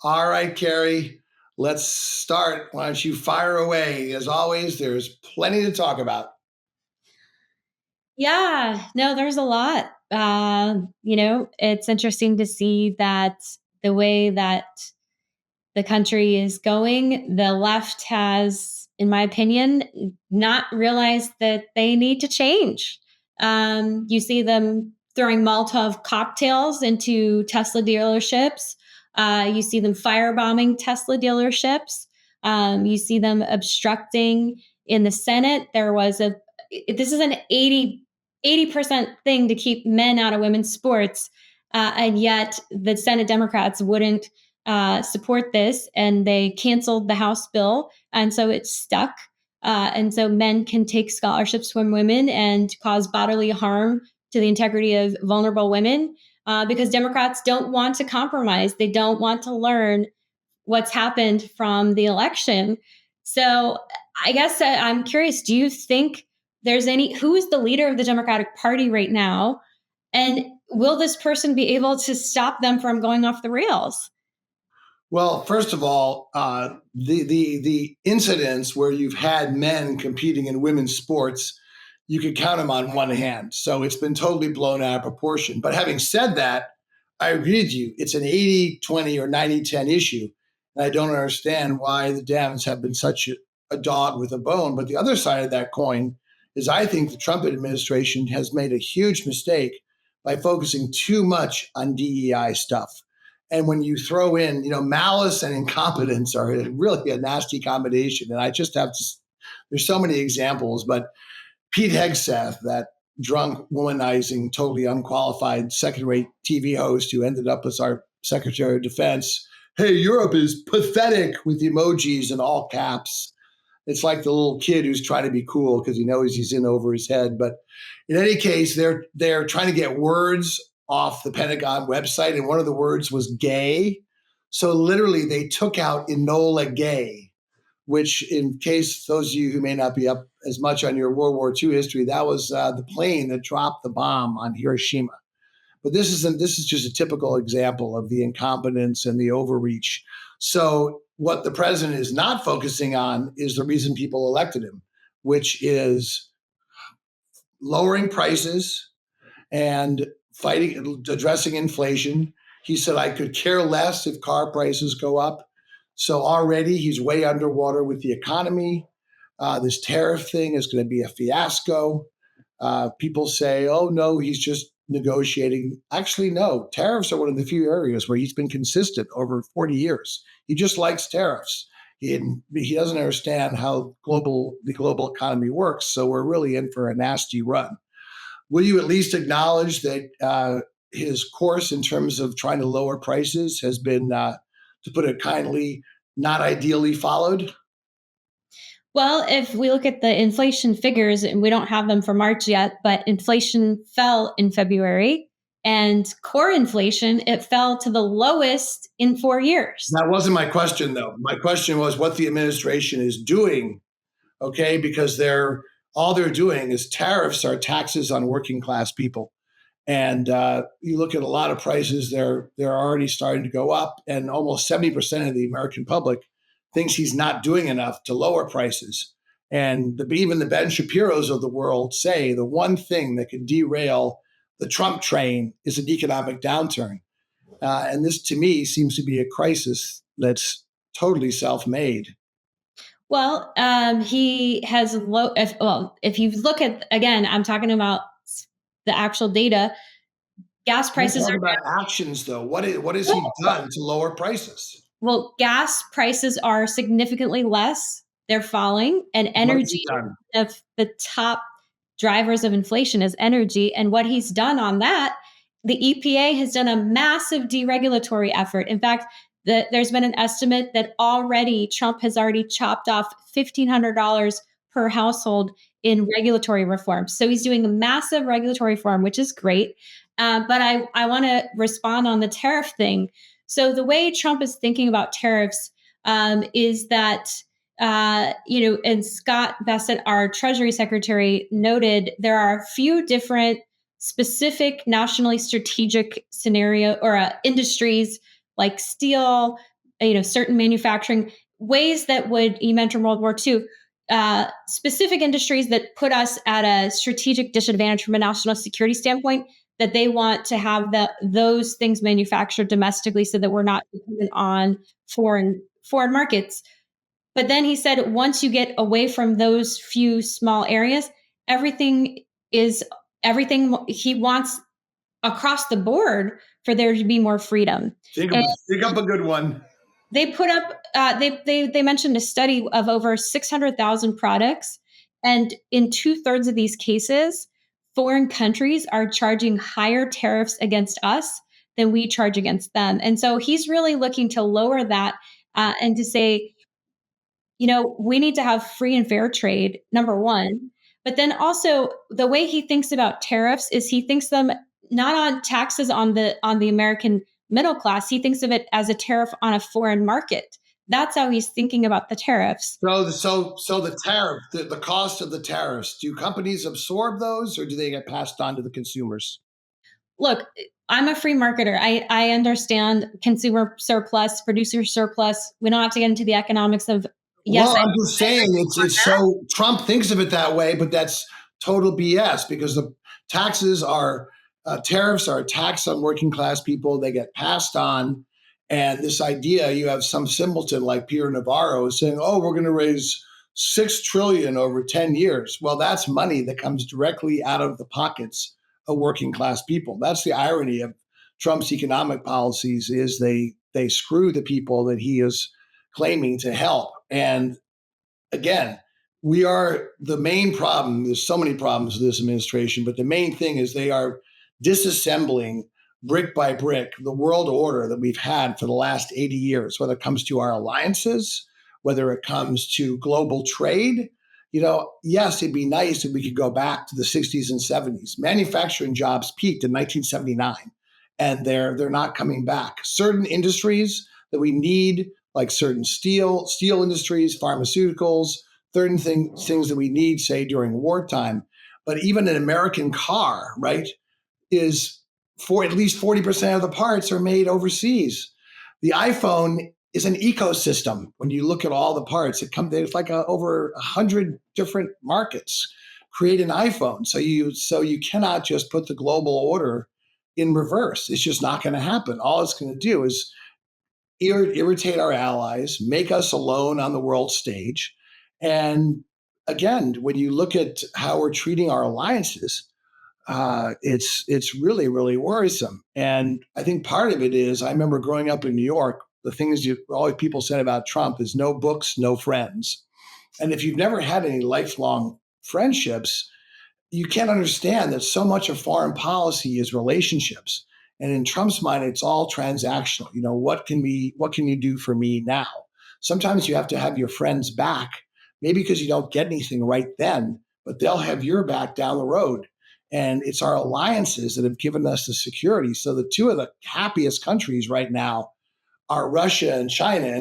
All right, Carrie, let's start. Why don't you fire away? As always, there's plenty to talk about. Yeah, no, there's a lot. It's interesting to see that the way that the country is going, the left has, in my opinion, not realized that they need to change. You see them throwing Molotov cocktails into Tesla dealerships. You see them firebombing Tesla dealerships. You see them obstructing in the Senate. This is an 80% thing to keep men out of women's sports. And yet the Senate Democrats wouldn't support this, and they canceled the House bill, and so it's stuck. And so men can take scholarships from women and cause bodily harm to the integrity of vulnerable women because Democrats don't want to compromise. They don't want to learn what's happened from the election. So I guess I'm curious, do you think who is the leader of the Democratic Party right now? And will this person be able to stop them from going off the rails? Well, first of all, the incidents where you've had men competing in women's sports, you could count them on one hand. So it's been totally blown out of proportion. But having said that, I agree with you. It's an 80-20 or 90-10 issue. And I don't understand why the Dems have been such a dog with a bone. But the other side of that coin is I think the Trump administration has made a huge mistake by focusing too much on DEI stuff. And when you throw in, malice and incompetence are really a nasty combination. And I just have to, there's so many examples, but Pete Hegseth, that drunk, womanizing, totally unqualified second rate TV host who ended up as our Secretary of Defense. Hey, Europe is pathetic with emojis and all caps. It's like the little kid who's trying to be cool because he knows he's in over his head. But in any case, they're trying to get words off the Pentagon website, and one of the words was gay. So literally, they took out Enola Gay, which, in case those of you who may not be up as much on your World War II history, that was the plane that dropped the bomb on Hiroshima. But this is just a typical example of the incompetence and the overreach. So what the president is not focusing on is the reason people elected him, which is lowering prices and addressing inflation. He said, I could care less if car prices go up. So already he's way underwater with the economy. This tariff thing is going to be a fiasco. People say, oh, no, he's just negotiating. Actually, no, tariffs are one of the few areas where he's been consistent over 40 years. He just likes tariffs. He doesn't understand how the global economy works. So we're really in for a nasty run. Will you at least acknowledge that his course in terms of trying to lower prices has been, to put it kindly, not ideally followed? Well, if we look at the inflation figures, and we don't have them for March yet, but inflation fell in February, and core inflation, it fell to the lowest in 4 years. That wasn't my question, though. My question was what the administration is doing, okay? Because all they're doing is tariffs are taxes on working class people. And you look at a lot of prices; they're already starting to go up, and almost 70% of the American public thinks he's not doing enough to lower prices. And even the Ben Shapiro's of the world say the one thing that could derail the Trump train is an economic downturn. And this, to me, seems to be a crisis that's totally self-made. Well, he has low. If you look at, again, I'm talking about the actual data. Gas I'm prices talking are about actions, though. What has he down. done to lower prices? Well, gas prices are significantly less. They're falling, and What has he energy, done? of the top drivers of inflation is energy. And what he's done on that, the EPA has done a massive deregulatory effort. In fact, there's been an estimate that Trump has already chopped off $1,500 per household in regulatory reforms. So he's doing a massive regulatory reform, which is great. But I want to respond on the tariff thing. So the way Trump is thinking about tariffs is that, and Scott Bessent, our Treasury Secretary, noted there are a few different specific nationally strategic scenario or industries like steel, certain manufacturing ways that would, you mentioned World War II, specific industries that put us at a strategic disadvantage from a national security standpoint, that they want to have those things manufactured domestically so that we're not dependent on foreign markets. But then he said, once you get away from those few small areas, everything is everything. He wants across the board for there to be more freedom. Think up a good one. They put up they mentioned a study of over 600,000 products, and in 2/3 of these cases, foreign countries are charging higher tariffs against us than we charge against them. And so he's really looking to lower that, and to say, we need to have free and fair trade, number one. But then also the way he thinks about tariffs is he thinks them not on taxes on the American middle class. He thinks of it as a tariff on a foreign market. That's how he's thinking about the tariffs. So the tariff, the cost of the tariffs, do companies absorb those or do they get passed on to the consumers? Look, I'm a free marketer. I understand consumer surplus, producer surplus. We don't have to get into the economics of, yes, Well, I'm just saying it's so Trump thinks of it that way, but that's total BS because the tariffs are a tax on working class people. They get passed on. And this idea, you have some simpleton like Peter Navarro is saying, oh, we're going to raise 6 trillion over 10 years. Well, that's money that comes directly out of the pockets of working class people. That's the irony of Trump's economic policies is they screw the people that he is claiming to help. And again, we are the main problem. There's so many problems with this administration, but the main thing is they are disassembling brick by brick the world order that we've had for the last 80 years, whether it comes to our alliances, whether it comes to global trade. Yes, it'd be nice if we could go back to the 60s and 70s. Manufacturing jobs peaked in 1979, and they're not coming back. Certain industries that we need, like certain steel industries, pharmaceuticals, certain things that we need, say, during wartime. But even an American car, right, is for at least 40% of the parts are made overseas. The iPhone is an ecosystem. When you look at all the parts, there's like over 100 different markets create an iPhone. So you cannot just put the global order in reverse. It's just not going to happen. All it's going to do is irritate our allies, make us alone on the world stage. And again, when you look at how we're treating our alliances, it's really, really worrisome. And I think part of it is I remember growing up in New York, the things always people said about Trump is no books, no friends. And if you've never had any lifelong friendships, you can't understand that so much of foreign policy is relationships. And in Trump's mind, it's all transactional. What can you do for me now? Sometimes you have to have your friends back, maybe because you don't get anything right then, but they'll have your back down the road. And it's our alliances that have given us the security. So the two of the happiest countries right now are Russia and China.